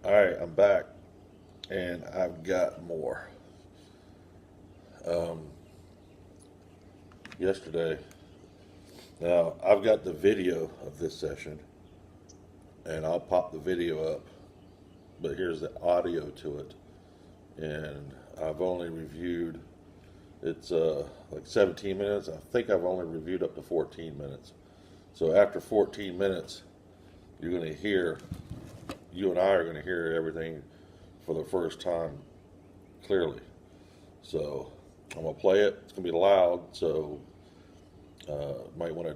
Alright, I'm back and I've got more. Yesterday, now I've got the video of this session and I'll pop the video up, but here's the audio to it. And I've only reviewed, it's like 17 minutes. I think I've only reviewed up to 14 minutes. So after 14 minutes, you're going to hear, you and I are going to hear everything for the first time clearly. So I'm going to play it. It's going to be loud, so might want to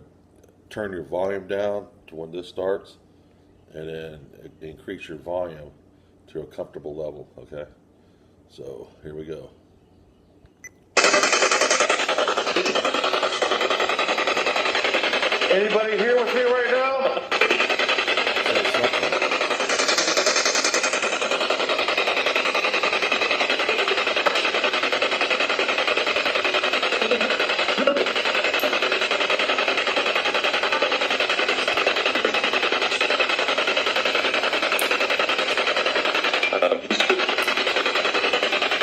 turn your volume down to when this starts, and then increase your volume to a comfortable level, okay? So here we go. Anybody here with me right now?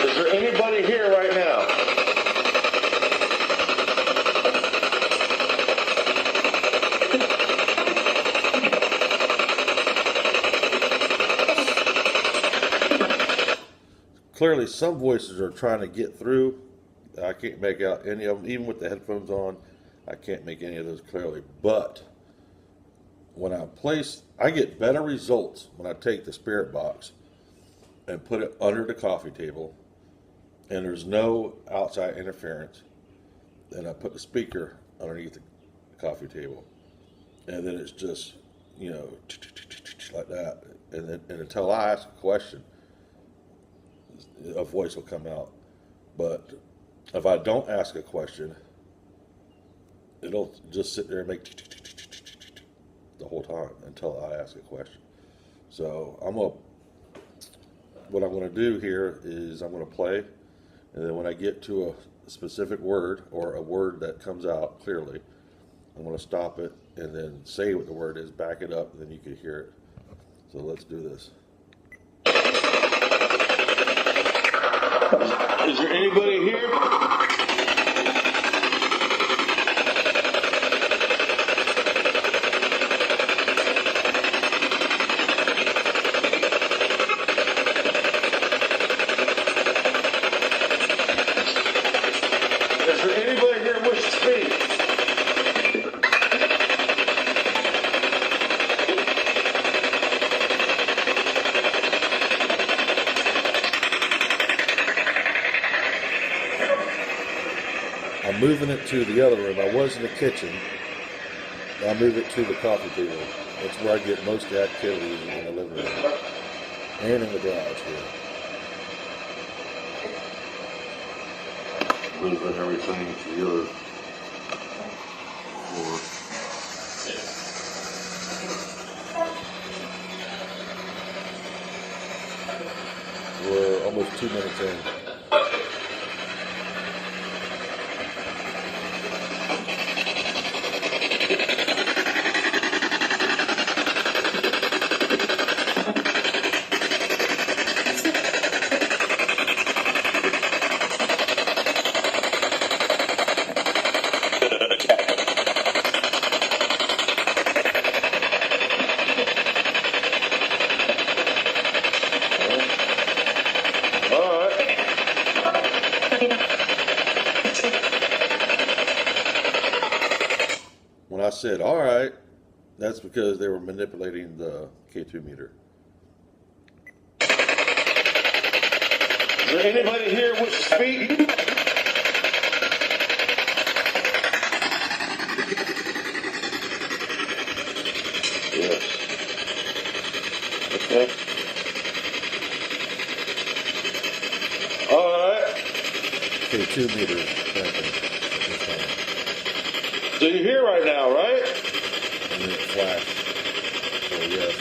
Is there anybody here right now? Clearly, some voices are trying to get through. I can't make out any of them, even with the headphones on. I can't make any of those clearly. But when I get better results when I take the spirit box and put it under the coffee table, and there's no outside interference. Then I put the speaker underneath the coffee table, and then it's just, like that. And until I ask a question, a voice will come out. But if I don't ask a question, it'll just sit there and make the whole time until I ask a question. So what I'm going to do here is I'm going to play, and then when I get to a specific word or a word that comes out clearly, I'm going to stop it and then say what the word is, back it up, and then you can hear it. So let's do this. Is there anybody here? Is there anybody here wish to speak? I'm moving it to the other room. I was in the kitchen. I'll move it to the coffee table. That's where I get most of the activity, in the living room and in the garage here. Moving everything to the other floor. We're almost 2 minutes in. When I said, all right, that's because they were manipulating the K2 meter. Is there anybody here wish to speak? Yes. Okay. All right. K2 meter. So you're here right now, right? And then it flashed. So yes.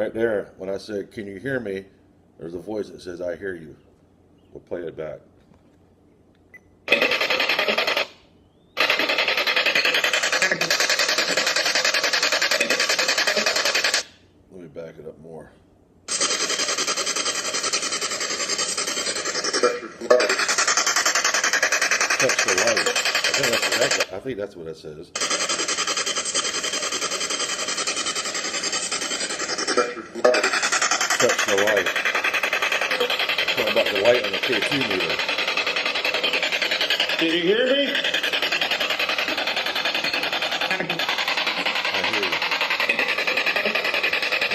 Right there, when I said, "Can you hear me?" There's a voice that says, "I hear you." We'll play it back. Let me back it up more. Touch the light. I think that's what it says. Touch the light. Talking about the light on the K2 meter. Did you hear me? I hear you.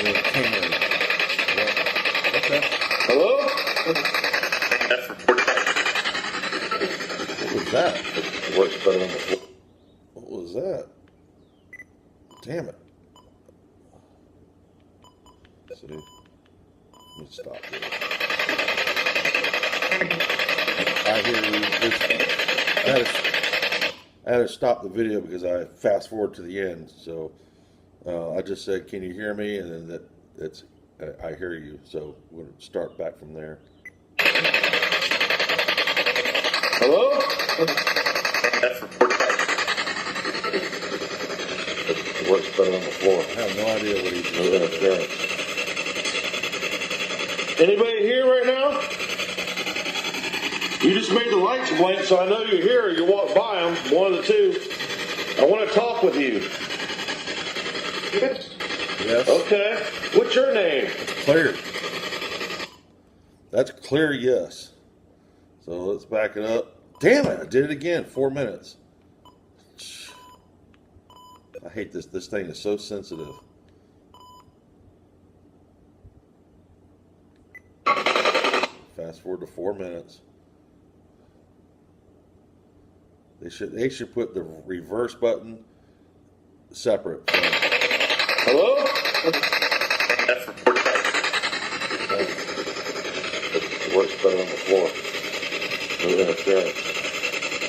You're a king. Okay. Hello? What was that? What's better on the floor? What was that? Damn it. See? Let me stop this. I hear you. I had to stop the video because I fast forward to the end. So I just said, "Can you hear me?" And then it's I hear you. So we'll start back from there. Hello? What's better on the floor? I have no idea what he's No doing. interference. Anybody here right now? You just made the lights blink, so I know you're here or you walk by them, one of the two. I want to talk with you. Yes. Okay. What's your name? Clear. That's clear, yes. So let's back it up. Damn it, I did it again. 4 minutes. I hate this. This thing is so sensitive. Fast forward to 4 minutes. They should put the reverse button separate. Hello? What's better on the floor? No interference.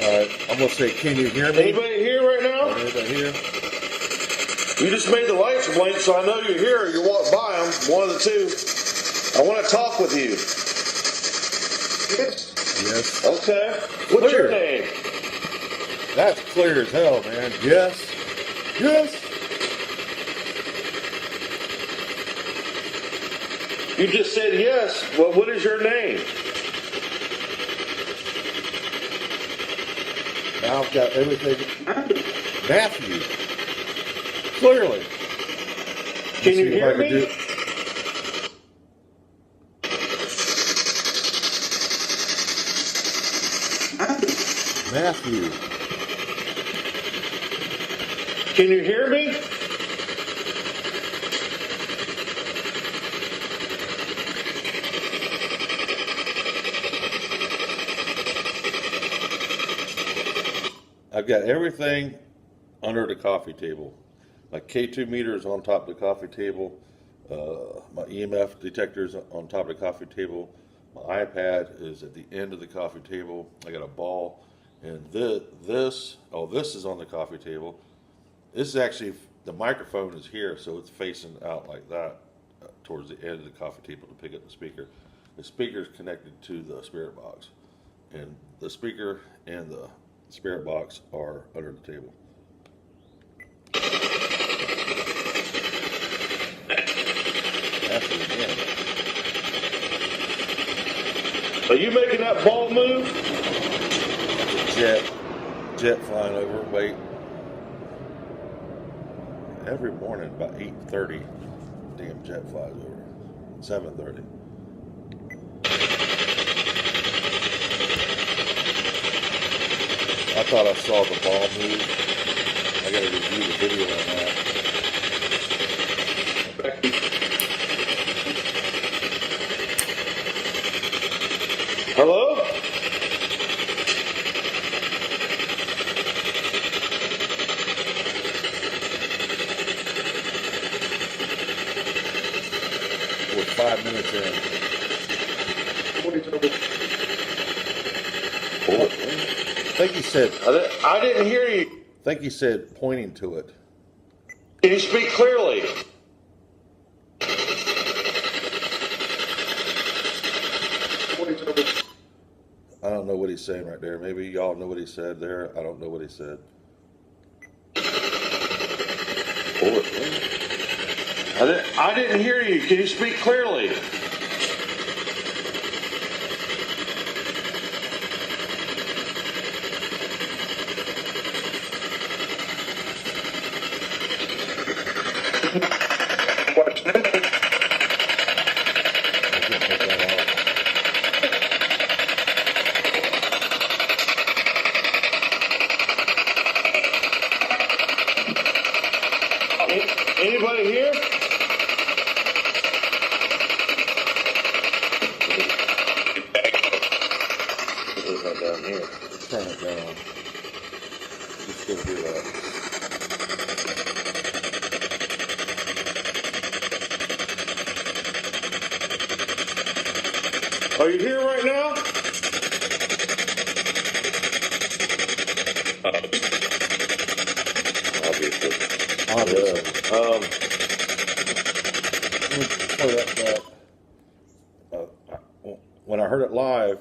All right, I'm gonna say, "Can you hear me?" Anybody here right now? Anybody here? You just made the lights blink, so I know you're here or you walk by them, one of the two. I want to talk with you. Yes. Okay. What's your name? That's clear as hell, man. Yes. Yes. You just said yes. Well, what is your name? Now I've got everything. Matthew. Clearly. Can you hear me? Matthew. Can you hear me? I've got everything under the coffee table. My K2 meter is on top of the coffee table. My EMF detector is on top of the coffee table. My iPad is at the end of the coffee table. I got a ball, and this is on the coffee table. This is actually, the microphone is here, so it's facing out like that towards the end of the coffee table to pick up the speaker. The speaker is connected to the spirit box, and the speaker and the spirit box are under the table. That's it again. Are you making that ball move? Jet flying over. Wait. Every morning about 8:30, damn jet flies over. 7:30. I thought I saw the ball move. I got to review the video on that. Hello? We're 5 minutes in. I think he said. I didn't hear you. I think he said pointing to it. Can you speak clearly? I don't know what he's saying right there. Maybe y'all know what he said there. I don't know what he said. I didn't hear you. Can you speak clearly? Anybody here? It's not down here. Turn it down. You still hear that. Are you here right now? Obviously. When I heard it live,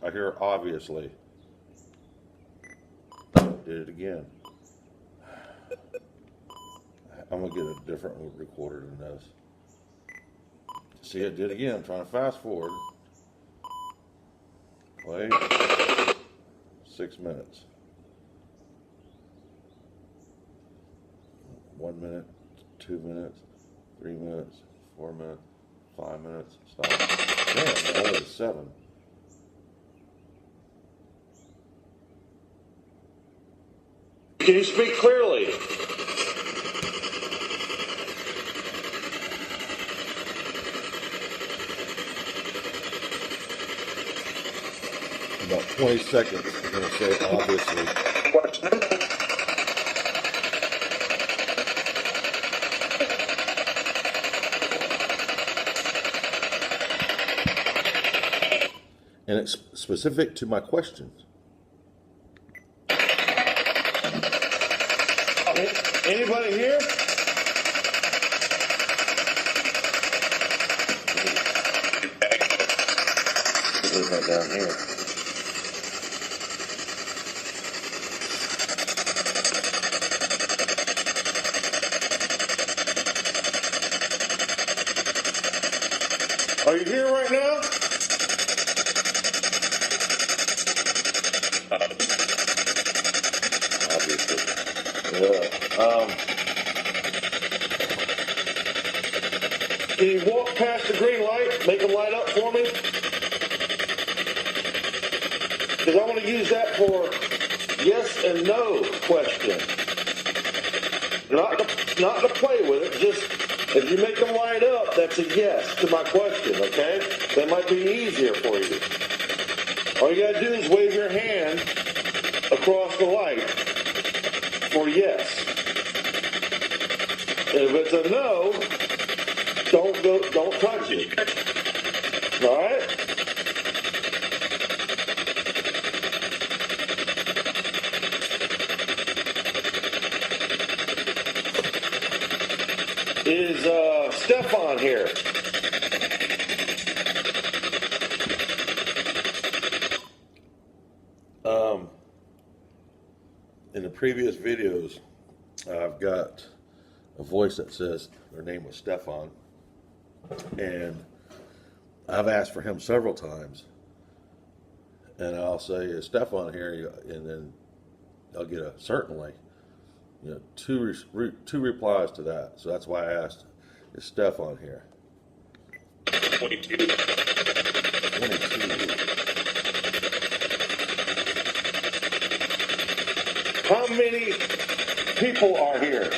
I hear obviously. Did it again. I'm gonna get a different recorder than this. See, it did again. I'm trying to fast forward. Play. 6 minutes. 1 minute, 2 minutes, 3 minutes, 4 minutes, 5 minutes. Stop. Damn, only 7. Can you speak clearly? About 20 seconds. I'm going to say obviously. And it's specific to my questions. Anybody here? It's not down here. Are you here right now? Obviously. Yeah. Can you walk past the green light, make them light up for me? Because I want to use that for yes and no question. Not to play with it, just if you make them light up, that's a yes to my question, okay? That might be easier for you. All you got to do is wave your hand across the light for yes. And if it's a no, don't touch it. All right? Is Stefan here? In the previous videos, I've got a voice that says their name was Stefan, and I've asked for him several times, and I'll say, "Is Stefan here?" And then I'll get a certainly, two replies to that. So that's why I asked, "Is Stefan here?" 22. 22. How many people are here?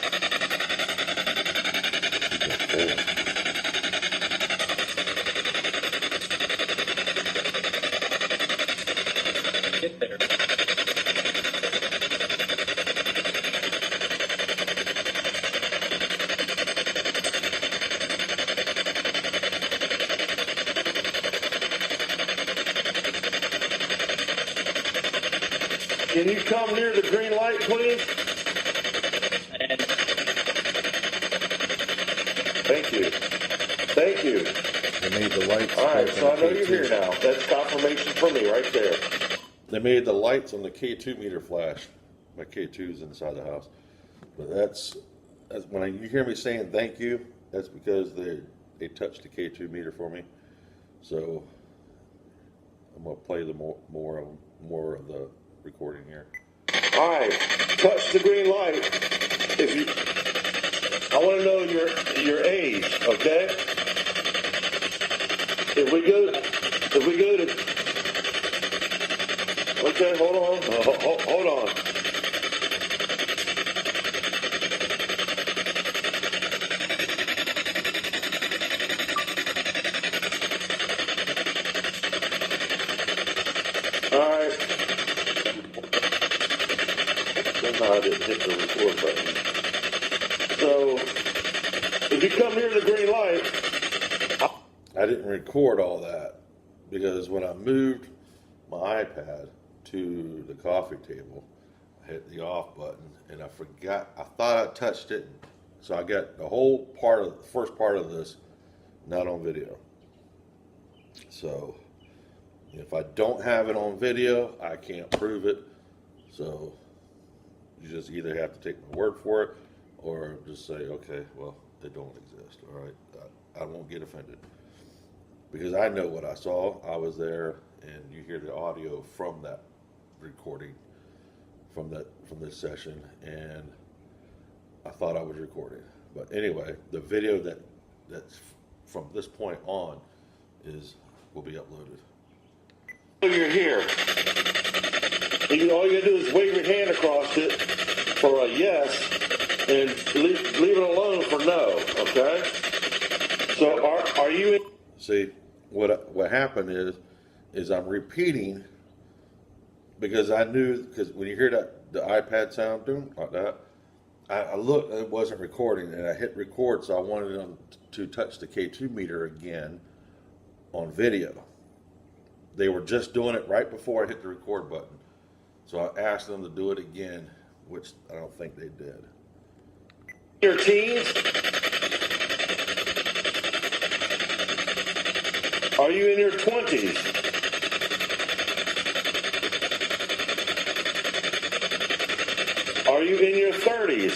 Get there. Can you come near the green light, please? And Thank you. Thank you. They made the lights. All right, so I know you're K2. here now. That's confirmation for me right there. They made the lights on the K2 meter flash. My K2's inside the house. But that's when you hear me saying thank you, that's because they touched the K2 meter for me. So I'm gonna play the more of the recording here. All right, touch the green light. If you, I want to know your age, okay? If we go to, okay, hold on, hold on. All right. Somehow I didn't hit the record button. So, if you come near the green light, I didn't record all that because when I moved my iPad to the coffee table, I hit the off button and I forgot. I thought I touched it, so I got the whole the first part of this not on video. So if I don't have it on video, I can't prove it. So you just either have to take my word for it or just say, okay, well, they don't exist. All right, I won't get offended. Because I know what I saw. I was there, and you hear the audio from that recording, from this session, and I thought I was recording. But anyway, the video that's from this point on will be uploaded. you're here. All you gotta do is wave your hand across it for a yes, and leave it alone for no. Okay. So are you in? See, what happened is I'm repeating because I knew, because when you hear the iPad sound doing like that, I looked, it wasn't recording, and I hit record, so I wanted them to touch the K2 meter again on video. They were just doing it right before I hit the record button, so I asked them to do it again, which I don't think they did. Your teens? Are you in your 20s? Are you in your 30s?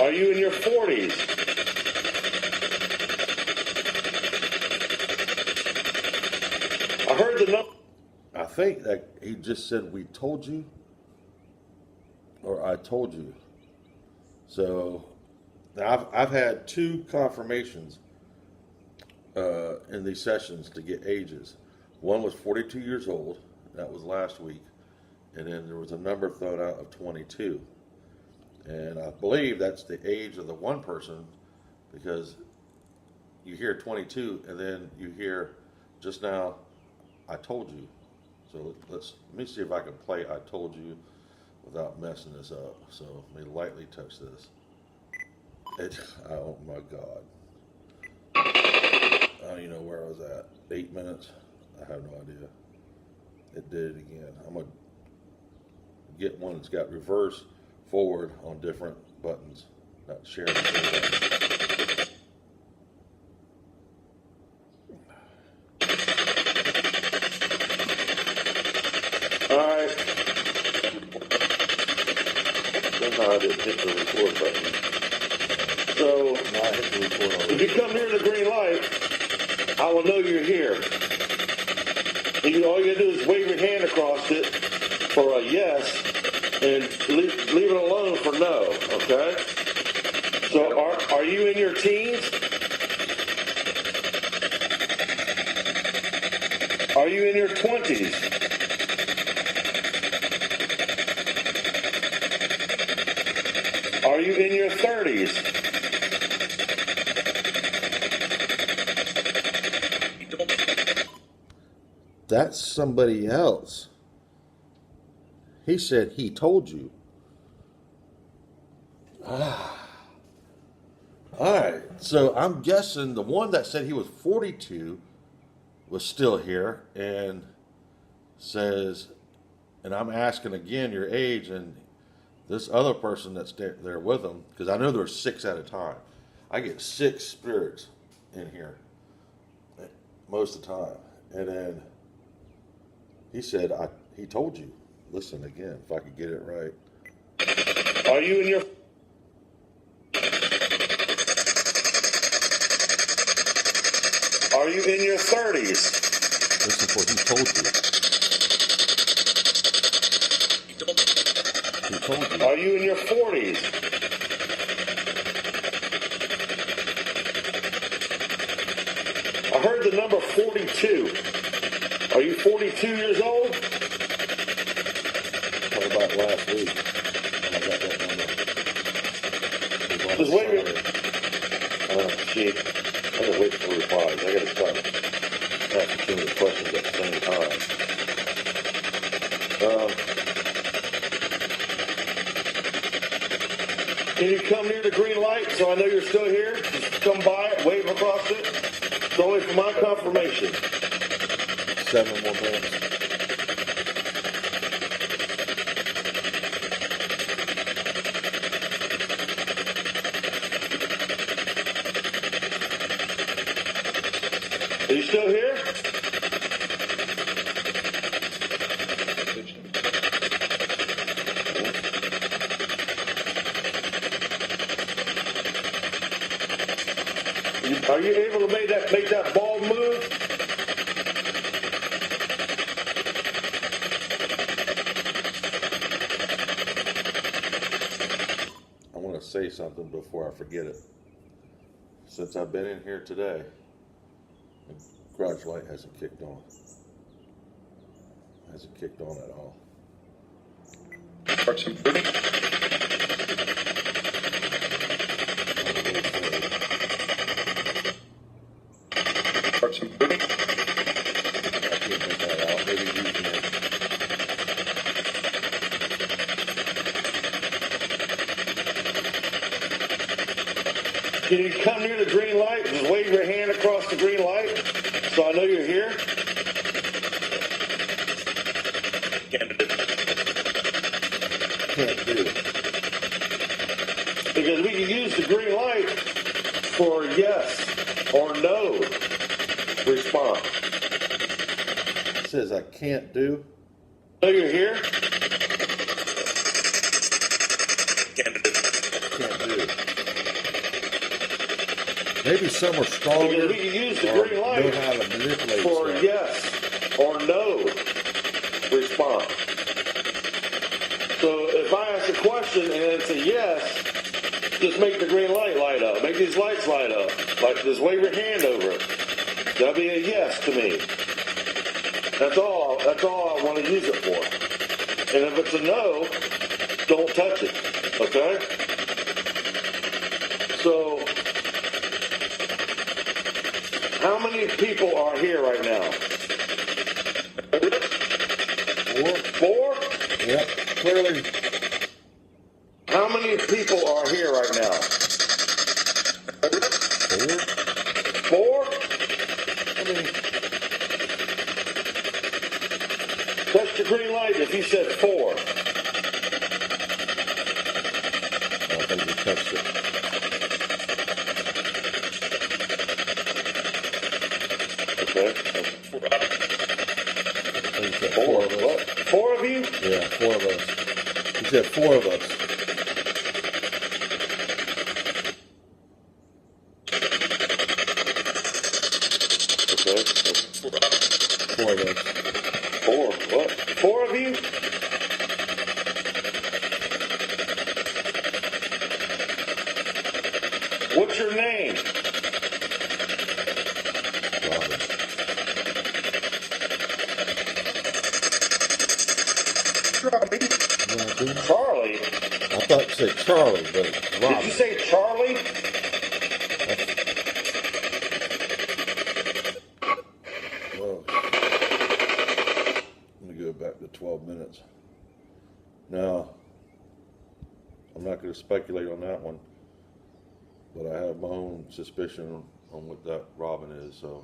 Are you in your 40s? I heard the number. I think that he just said, "We told you," or "I told you." So now I've had 2 confirmations in these sessions to get ages. One was 42 years old. That was last week. And then there was a number thrown out of 22. And I believe that's the age of the one person, because you hear 22 and then you hear just now, "I told you." So let me see if I can play "I told you" without messing this up. So let me lightly touch this. Oh my God. I don't even know where I was at. 8 minutes? I have no idea. It did it again. I'm going to get one that's got reverse, forward on different buttons. Not sharing the same button. All right. Somehow I didn't hit the record button. So, No, I hit the record if already. you come near the green light, I will know you're here. All you gotta do is wave your hand across it for a yes, and leave it alone for no. Okay. So, are you in your teens? Are you in your 20s? Are you in your 30s? That's somebody else. He said he told you. All right. So I'm guessing the one that said he was 42 was still here and says, and I'm asking again your age, and This other person that's there with them, because I know there's 6 at a time. I get 6 spirits in here most of the time. And then he said, he told you, listen again, if I could get it right. Are you in your... Are you in your 30s? Listen for he told you. He told you. Are you in your 40s? I heard the number 42. Are you 42 years old? What about last week? I got that number. Just wait a minute. Oh, shit. I gotta wait for replies. I gotta start asking too many questions at the same time. Can you come near the green light so I know you're still here? Just come by it, wave across it. It's only for my confirmation. 7 more minutes. Are you still here? Are you able to make that ball move? I want to say something before I forget it. Since I've been in here today, the garage light hasn't kicked on. Hasn't kicked on at all. Parts improving. Parts improving. I can't make that out. Maybe you can. Can you come near the green light? Just wave your hand across the green light so I know you're here. Can't do it. Because we can use the green light for yes or no response. It says I can't do. Know you're here? Can't do. Maybe some are stronger. Because we can use the or green light know how to manipulate for stuff. yes or no response. So if I ask a question and it's a yes, just make the green light up. Make these lights light up. Like just wave your hand over it. That'll be a yes to me. That's all I want to use it for. And if it's a no, don't touch it. Okay? So how many people are here right now? 4? Yep, clearly. How many people are here right now? 4? I mean, Touch the green light if you said 4. I don't think we touched it. Okay. I think he said 4 of us. What? 4 of you? Yeah, 4 of us. He said 4 of us. Okay. 4 of us. 4. What? 4 of you? What's your name? Robin. Charlie? I thought you said Charlie, but Robin. Did you say Charlie? Well, let me go back to 12 minutes. Now, I'm not going to speculate on that one, but I have my own suspicion on what that Robin is. So,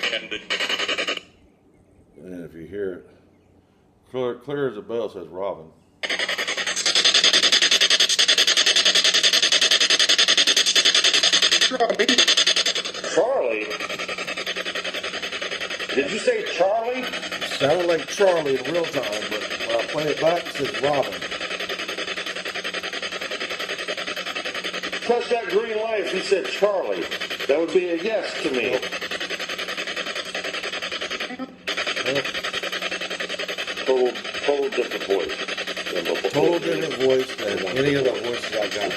and if you hear it, clear as a bell says Robin. Charlie? Did you say Charlie? Sounded like Charlie in real time, but when I play it back, it says Robin. Touch that green light if you said Charlie. That would be a yes to me. Total different voice. Total different voice than any of the voices I got.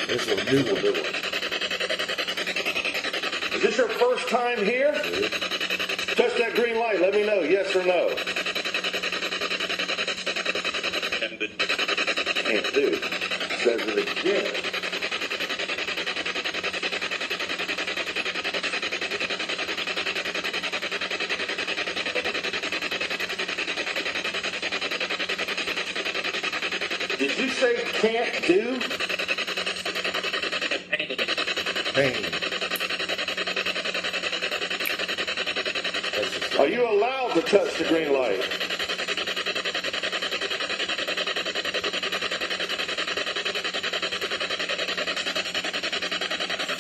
This is a new one. Is this your first time here? Touch that green light. Let me know, yes or no. Can't do. Says it again. Did you say can't do? Pain. Are you allowed to touch the green light?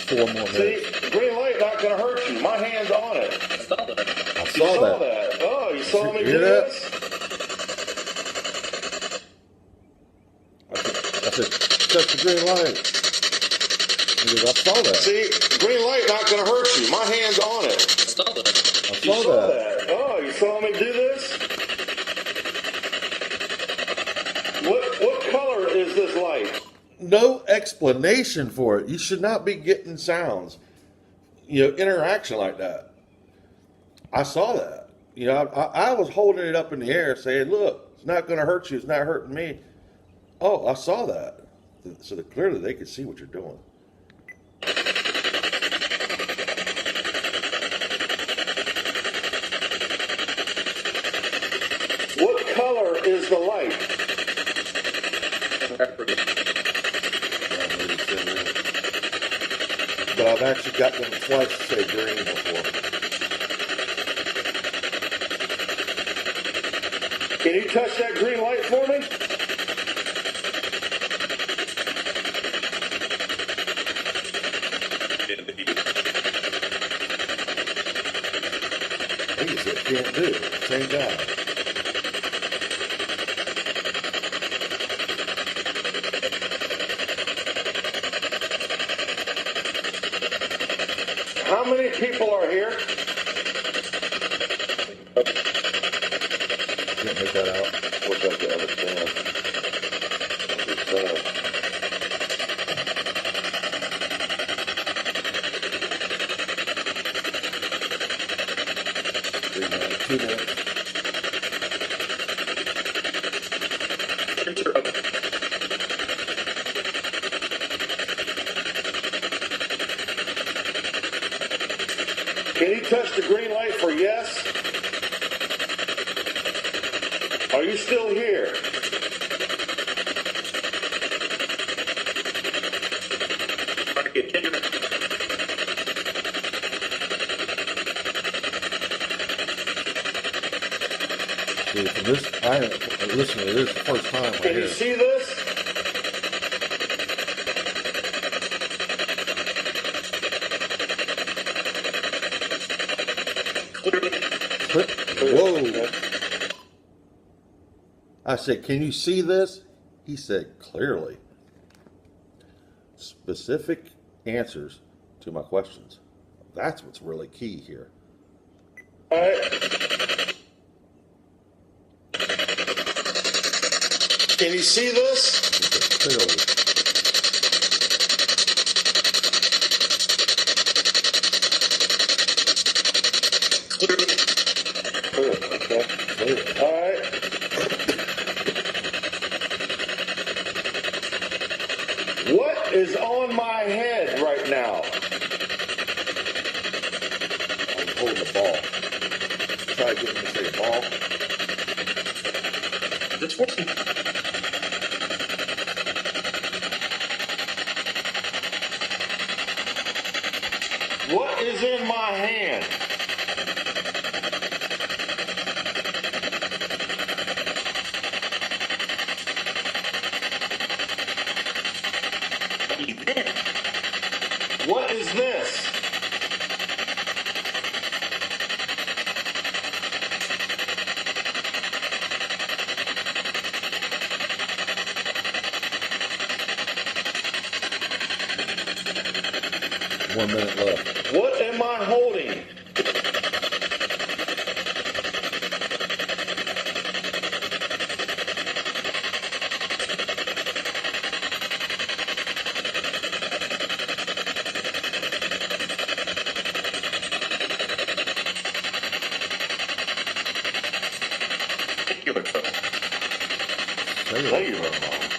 Four more minutes. See, green light not going to hurt you. My hand's on it. I You saw saw that. that. Oh, you saw me You do hear that? this? I said, touch the green light. He goes, I saw that. See, green light not going to hurt you. My hand's on it. I You saw saw that. that. Oh, you saw me do this? What color is this light? No explanation for it. You should not be getting sounds, interaction like that. I saw that. I was holding it up in the air saying, look, it's not going to hurt you. It's not hurting me. Oh, I saw that. So that clearly they could see what you're doing. What color is the light? But I've actually got them twice to say green before. Can you touch that green light for me? I think it's can't do. Same guy. How many people are here? Can't make that out. What's that to understand? Three minutes, 2 minutes. Can you touch the green light for yes? Are you still here? See, from this, I listen to this the first time right Can you here. see this? Whoa. I said, can you see this? He said, clearly. Specific answers to my questions. That's what's really key here. All right. Can you see this? He said, clearly. Okay. Clearly. All right. What is on my head right now? I'm holding the ball. Try to get him to say ball. That's working. What is in my hand? What is 1 minute left. What am I holding? Cellular phone.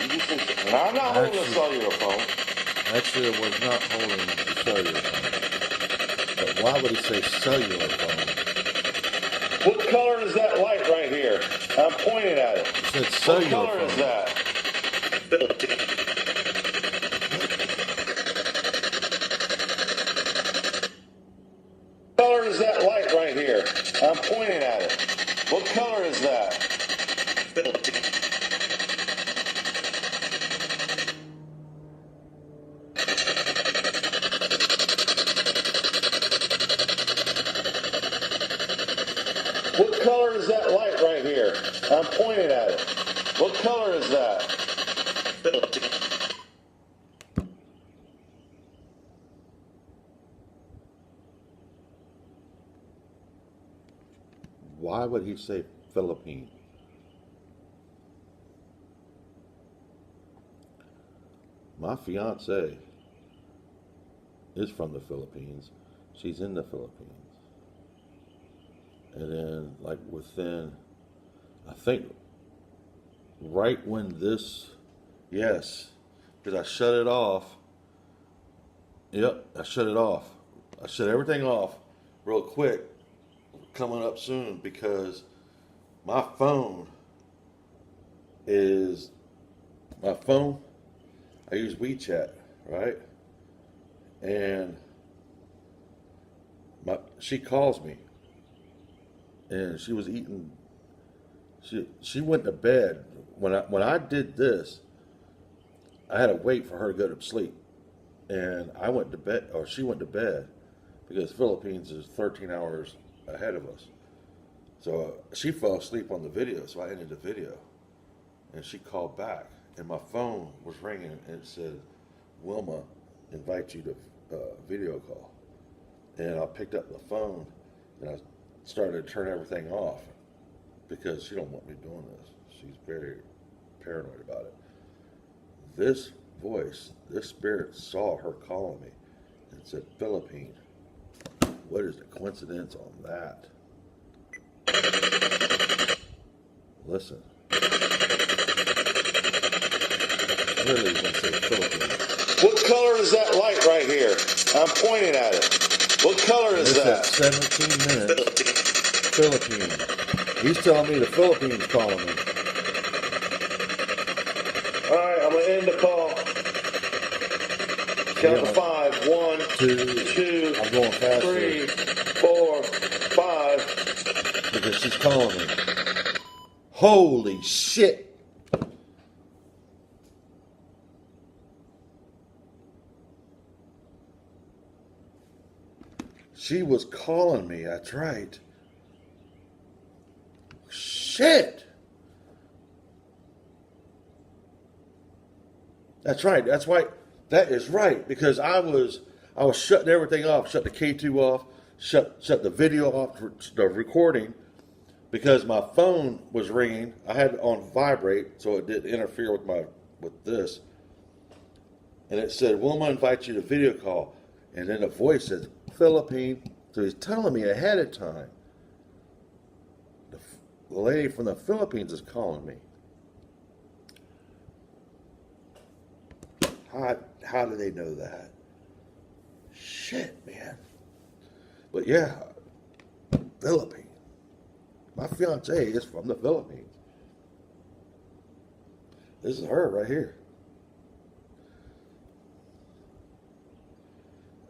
You just said, and I'm not holding a cellular phone. Actually, it was not holding the cellular phone. But why would he say cellular phone? What color is that light right here? I'm pointing at it. He said What cellular color phone. is that? What color is that light right here? I'm pointing at it. What color is that? What color is that light right here? I'm pointing at it. What color is that? Why would he say Philippine? My fiance is from the Philippines. She's in the Philippines. And then, like, within, I think, right when this, yes, because I shut it off. Yep, I shut it off. I shut everything off real quick, coming up soon, because my phone, I use WeChat, right? And she calls me. And she was eating. She went to bed. When I did this, I had to wait for her to go to sleep, and I went to bed, or she went to bed, because Philippines is 13 hours ahead of us. So she fell asleep on the video, so I ended the video, and she called back, and my phone was ringing, and it said, "Wilma invites you to video call," and I picked up the phone, and I started to turn everything off because she don't want me doing this. She's very paranoid about it. This voice, this spirit saw her calling me and said, "Philippine." What is the coincidence on that? Listen. Literally when I say Philippine. What color is that light right here? I'm pointing at it. What color is It's that? at 17 minutes. Philippine. He's telling me the Philippines calling me. All right, I'm gonna end the call. Count to 5. 1, 2, I'm going faster 3, 4, 5. because she's calling me. Holy shit. She was calling me, that's right. Shit. That's right. That's right. That is right. Because I was shutting everything off, shut the K2 off, shut the video off, the recording, because my phone was ringing. I had it on vibrate, so it didn't interfere with this. And it said, "Wilma invites you to video call." And then the voice says, "Philippine." So he's telling me ahead of time. The lady from the Philippines is calling me. How do they know that? Shit, man. But yeah, Philippines. My fiance is from the Philippines. This is her right here.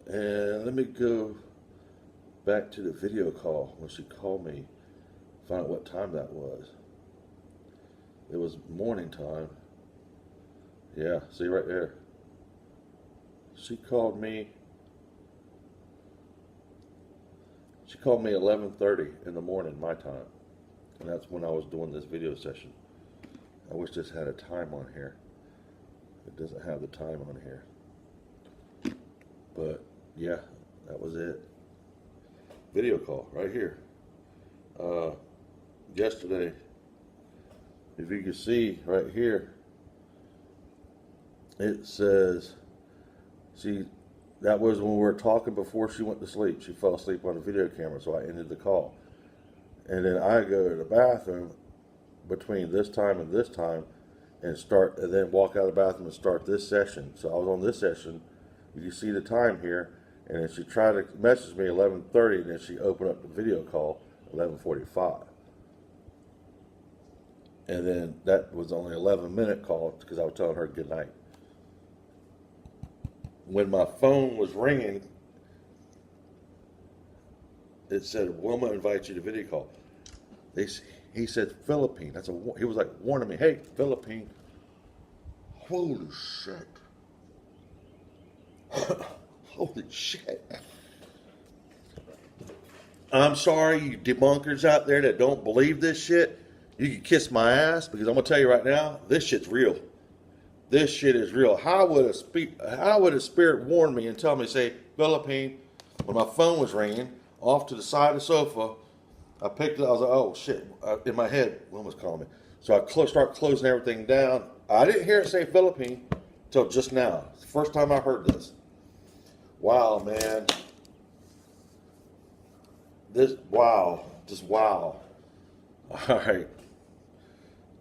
And let me go back to the video call when she called me, find out what time that was. It was morning time. Yeah, see right there. She called me 11:30 in the morning, my time. And that's when I was doing this video session. I wish this had a time on here. It doesn't have the time on here. But yeah, that was it. Video call right here. Yesterday, if you can see right here, it says, see, that was when we were talking before she went to sleep. She fell asleep on the video camera, so I ended the call. And then I go to the bathroom between this time and then walk out of the bathroom and start this session. So I was on this session. You can see the time here. And then she tried to message me 11:30, and then she opened up the video call 11:45. And then that was only 11-minute call because I was telling her good night. When my phone was ringing, it said, "Wilma invites you to video call." He said Philippine. He was like warning me, "Hey, Philippine." Holy shit. Holy shit. I'm sorry, you debunkers out there that don't believe this shit. You can kiss my ass, because I'm going to tell you right now, this shit's real. This shit is real. How would a spirit warn me and tell me, say, Philippine, when my phone was ringing, off to the side of the sofa, I picked it, I was like, oh shit, in my head, one was calling me. So I start closing everything down. I didn't hear it say Philippine until just now. It's the first time I heard this. Wow, man. Wow. Just wow. All right.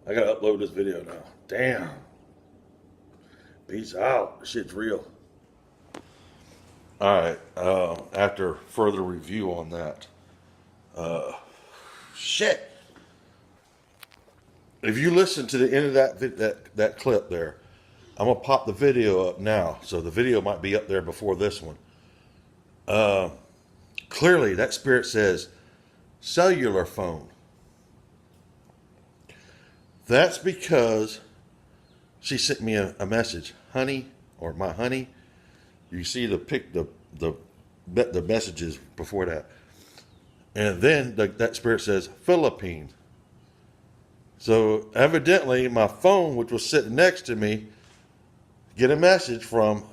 I got to upload this video now. Damn. Peace out. This shit's real. All right. After further review on that. Shit. If you listen to the end of that clip there, I'm going to pop the video up now. So the video might be up there before this one. Clearly, that spirit says cellular phone. That's because she sent me a message, honey, or my honey. You see the messages before that. And then that spirit says Philippine. So evidently, my phone, which was sitting next to me, get a message from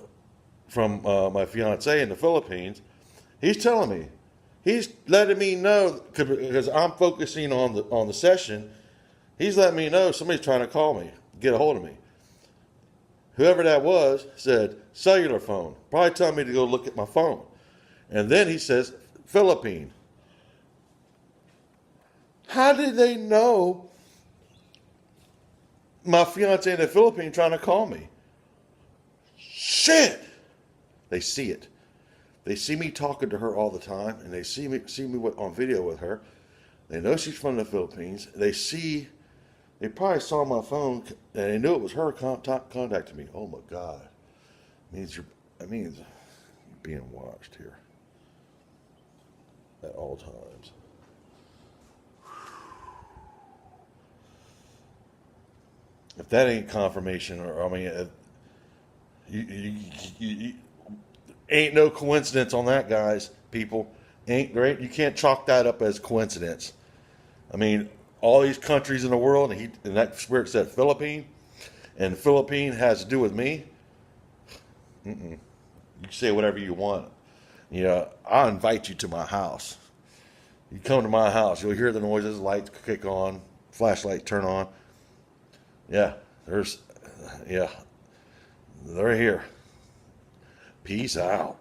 my fiancé in the Philippines. He's telling me, he's letting me know, because I'm focusing on the session. He's letting me know somebody's trying to call me, get a hold of me. Whoever that was said cellular phone, probably telling me to go look at my phone. And then he says Philippine. How did they know my fiance in the Philippines trying to call me? Shit! They see it. They see me talking to her all the time, and they see me on video with her. They know she's from the Philippines. They probably saw my phone, and they knew it was her contacting me. Oh my God! That means you're being watched here at all times. If that ain't confirmation, ain't no coincidence on that, guys. People, ain't great. You can't chalk that up as coincidence. I mean, all these countries in the world, and that spirit said Philippine, and Philippine has to do with me. You can say whatever you want. You know, I'll invite you to my house. You come to my house, you'll hear the noises, lights kick on, flashlight turn on. Yeah, they're here. Peace out.